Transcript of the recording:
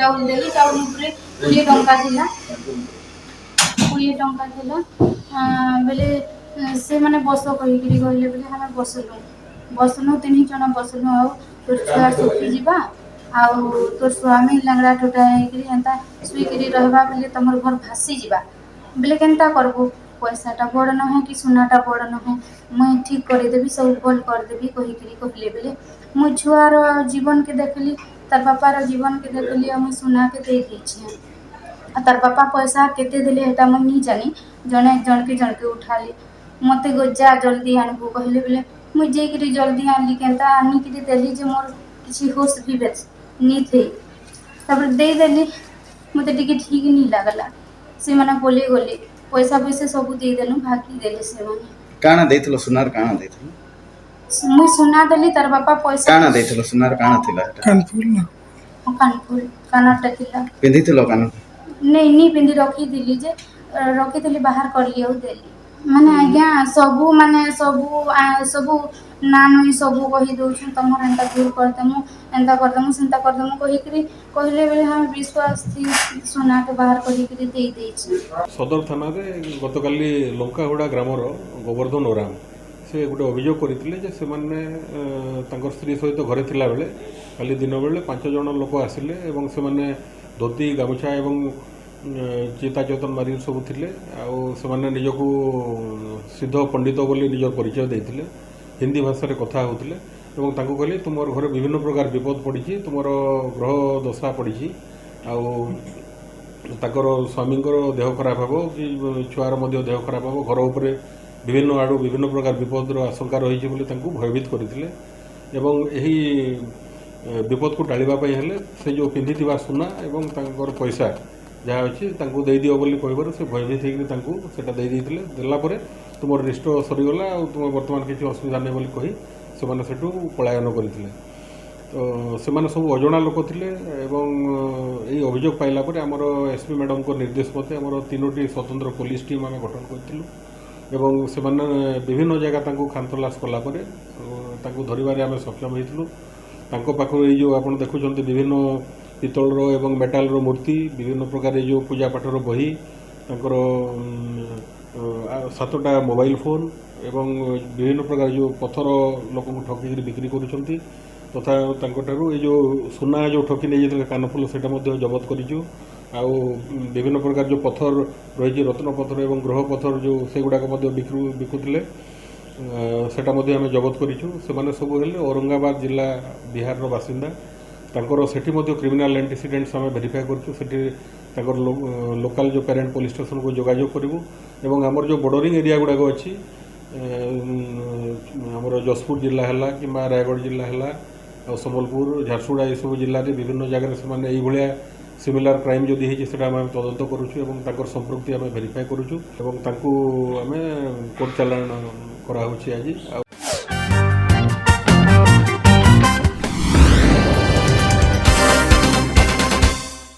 ଚାଉଳ ଦେଲି ଚାଉଳ ଉପରେ 20 ଟଙ୍କା ଥିଲା 20 ଟଙ୍କା ଥିଲା ବେଲେ ସେମାନେ ବସ କହିକିରି କହିଲେ ବେଲେ ଆମେ ବସଲୁ 3 ଜଣ ବସଲୁ ଆଉ ତୋର ଛୁଆ ଶୁଖିଯିବା ଆଉ ତୋର ସ୍ୱାମୀ ଲାଙ୍ଗଡ଼ା ଟୁଟା ହେଇକିରି ଏନ୍ତା ଶୁଇକିରି ରହିବା ବେଲେ ତମର ଘର ଭାସିଯିବା ବେଲେ କେନ୍ତା କରବୁ ପଇସାଟା ବଡ଼ ନୁହେଁ କି ସୁନାଟା ବଡ଼ ନୁହେଁ ମୁଇଁ ଠିକ୍ କରିଦେବି ସବୁ ଭଲ୍ କରିଦେବି କହିକିରି କହିଲେ ବେଲେ ମୋ ଛୁଆର ଜୀବନକେ ଦେଖିଲି ତାର ବାପାର ଜୀବନକେ ଦେଖିଲି ଆଉ ମୁଇଁ ସୁନାକେ ଦେଇ ଦେଇଛି ଆଉ ତାର ବାପା ପଇସା କେତେ ଦେଲେ ହେଟା ମୁଇଁ ନି ଜାନି ଜଣକେ ଉଠାଲି ମତେ ଯା ଜଲ୍ଦି ଆଣିବୁ କହିଲେ ବେଲେ ମୁଇଁ ଯାଇକିରି ଜଲ୍ଦି ଆଣିଲି କେନ୍ତା ଆନିକିରି ଦେଲି ଯେ ମୋର କିଛି ହୋସ୍ ବି ନି ଥେଇ ତାପରେ ଦେଇଦେଲି ମତେ ଟିକେ ଠିକ୍ ନି ଲାଗଲା ସେମାନେ ପଲେଇ ଗଲେ ପଇସା ସବୁ ଦେଇଦେଲୁ ଭାଗିଦେଲେ ସେମାନେ କାଣା ଦେଇଥିଲ ସୁନାର କାଣା ଦେଇଥିଲ ମୁଇଁ ସୁନା ଦେଲି ତାର ବାପା ପଇସା କାଣା ଦେଇଥିଲ ସୁନାର କାଣା ଥିଲା ହେଟା କାନଫୁଲ କାନରଟା ଥିଲା ପିନ୍ଧିଥିଲ କାନ ନି ପିନ୍ଧି ରଖିଥିଲି ବାହାର କରଲି ଆଉ ଦେଲି ମାନେ ଆଜ୍ଞା ସବୁ ନା ନୁଇଁ ସବୁ କହି ଦଉଛୁ ତମର ଏନ୍ତା ଭୁଲ କରିଦେମୁ ଏନ୍ତା କରିଦେମୁ ସେନ୍ତା କରିଦେମୁ କହିକିରି କହିଲେ ବେଲେ ଆମେ ବିଶ୍ୱାସ ସୁନାକେ ବାହାର କରିକିରି ଦେଇ ଦେଇଛି ସଦର ଥାନାରେ ଗତକାଲି ଲଙ୍କାହୁଡ଼ା ଗ୍ରାମର ଗୋବର୍ଦ୍ଧନ ଓରାମ ସେ ଗୋଟେ ଅଭିଯୋଗ କରିଥିଲେ ଯେ ସେମାନେ ତାଙ୍କର ସ୍ତ୍ରୀ ସହିତ ଘରେ ଥିଲାବେଳେ କାଲି ଦିନ ବେଳେ 5 ଜଣ ଲୋକ ଆସିଲେ ଏବଂ ସେମାନେ ଧୋତି ଗାମୁଛା ଏବଂ ଚିତା ଚେତନ ମାରିକି ସବୁ ଥିଲେ ଆଉ ସେମାନେ ନିଜକୁ ସିଦ୍ଧ ପଣ୍ଡିତ ବୋଲି ନିଜର ପରିଚୟ ଦେଇଥିଲେ ହିନ୍ଦୀ ଭାଷାରେ କଥା ହେଉଥିଲେ ଏବଂ ତାଙ୍କୁ କହିଲେ ତୁମର ଘରେ ବିଭିନ୍ନ ପ୍ରକାର ବିପଦ ପଡ଼ିଛି ତୁମର ଗ୍ରହ ଦଶା ପଡ଼ିଛି ଆଉ ତାଙ୍କର ସ୍ୱାମୀଙ୍କର ଦେହ ଖରାପ ହେବ କି ଛୁଆର ମଧ୍ୟ ଦେହ ଖରାପ ହେବ ଘର ଉପରେ ବିଭିନ୍ନ ଆଡ଼ୁ ବିଭିନ୍ନ ପ୍ରକାର ବିପଦର ଆଶଙ୍କା ରହିଛି ବୋଲି ତାଙ୍କୁ ଭୟଭୀତ କରିଥିଲେ ଏବଂ ଏହି ବିପଦକୁ ଟାଳିବା ପାଇଁ ହେଲେ ସେ ଯେଉଁ ପିନ୍ଧିଥିବା ସୁନା ଏବଂ ତାଙ୍କର ପଇସା ଯାହା ଅଛି ତାଙ୍କୁ ଦେଇଦିଅ ବୋଲି କହିବାରୁ ସେ ଭୟଭୀତ ହେଇକି ତାଙ୍କୁ ସେଇଟା ଦେଇଥିଲେ ଦେଲା ପରେ ତୁମର ରିଷ୍ଟ ସରିଗଲା ଆଉ ତୁମ ବର୍ତ୍ତମାନ କିଛି ଅସୁବିଧା ନାହିଁ ବୋଲି କହି ସେମାନେ ସେଠୁ ପଳାୟନ କରିଥିଲେ ତ ସେମାନେ ସବୁ ଅଜଣା ଲୋକ ଥିଲେ ଏବଂ ଏହି ଅଭିଯୋଗ ପାଇଲା ପରେ ଆମର ଏସ୍ପି ମ୍ୟାଡ଼ାମଙ୍କ ନିର୍ଦ୍ଦେଶ ମତେ ଆମର 3ଟି ସ୍ୱତନ୍ତ୍ର ପୋଲିସ ଟିମ୍ ଆମେ ଗଠନ କରିଥିଲୁ ଏବଂ ସେମାନେ ବିଭିନ୍ନ ଜାଗା ତାଙ୍କୁ ଖାନତଲାସ କଲା ପରେ ତାଙ୍କୁ ଧରିବାରେ ଆମେ ସକ୍ଷମ ହୋଇଥିଲୁ ତାଙ୍କ ପାଖରୁ ଏଇ ଯେଉଁ ଆପଣ ଦେଖୁଛନ୍ତି ବିଭିନ୍ନ ପିତ୍ତଳର ଏବଂ ମେଟାଲର ମୂର୍ତ୍ତି ବିଭିନ୍ନ ପ୍ରକାର ଏଇ ଯେଉଁ ପୂଜା ପାଠର ବହି ତାଙ୍କର 7ଟା ମୋବାଇଲ ଫୋନ୍ ଏବଂ ବିଭିନ୍ନ ପ୍ରକାର ଯେଉଁ ପଥର ଲୋକଙ୍କୁ ଠକିକିରି ବିକ୍ରି କରୁଛନ୍ତି ତଥା ତାଙ୍କଠାରୁ ଏଇ ଯେଉଁ ସୁନା ଯେଉଁ ଠକି ନେଇଯାଇଥିଲେ କାନଫୁଲ ସେଇଟା ମଧ୍ୟ ଜବତ କରିଛୁ ଆଉ ବିଭିନ୍ନ ପ୍ରକାର ଯେଉଁ ପଥର ରହିଛି ରତ୍ନ ପଥର ଏବଂ ଗ୍ରହ ପଥର ଯେଉଁ ସେଗୁଡ଼ାକ ମଧ୍ୟ ବିକୁଥିଲେ ସେଇଟା ମଧ୍ୟ ଆମେ ଜବତ କରିଛୁ ସେମାନେ ସବୁ ହେଲେ ଔରଙ୍ଗାବାଦ ଜିଲ୍ଲା ବିହାରର ବାସିନ୍ଦା ତାଙ୍କର ସେଠି ମଧ୍ୟ କ୍ରିମିନାଲ ଆଣ୍ଟିସିଡେଣ୍ଟସ୍ ଆମେ ଭେରିଫାଏ କରୁଛୁ ସେଠି ତାଙ୍କର ଲୋକାଲ ଯେଉଁ ପ୍ୟାରେଣ୍ଟ ପୋଲିସ ଷ୍ଟେସନକୁ ଯୋଗାଯୋଗ କରିବୁ ଏବଂ ଆମର ଯେଉଁ ବର୍ଡରିଂ ଏରିଆ ଗୁଡ଼ାକ ଅଛି ଆମର ଯଶପୁର ଜିଲ୍ଲା ହେଲା କିମ୍ବା ରାୟଗଡ଼ ଜିଲ୍ଲା ହେଲା ଆଉ ସମ୍ବଲପୁର ଝାରସୁଗୁଡ଼ା ଏସବୁ ଜିଲ୍ଲାରେ ବିଭିନ୍ନ ଜାଗାରେ ସେମାନେ ଏଇଭଳିଆ ସିମିଲାର କ୍ରାଇମ୍ ଯଦି ହେଇଛି ସେଇଟା ଆମେ ତଦନ୍ତ କରୁଛୁ ଏବଂ ତାଙ୍କର ସମ୍ପୃକ୍ତି ଆମେ ଭେରିଫାଏ କରୁଛୁ ଏବଂ ତାଙ୍କୁ ଆମେ କୋର୍ଟ ଚାଲାଣ କରାହେଉଛି ଆଜି ଆଉ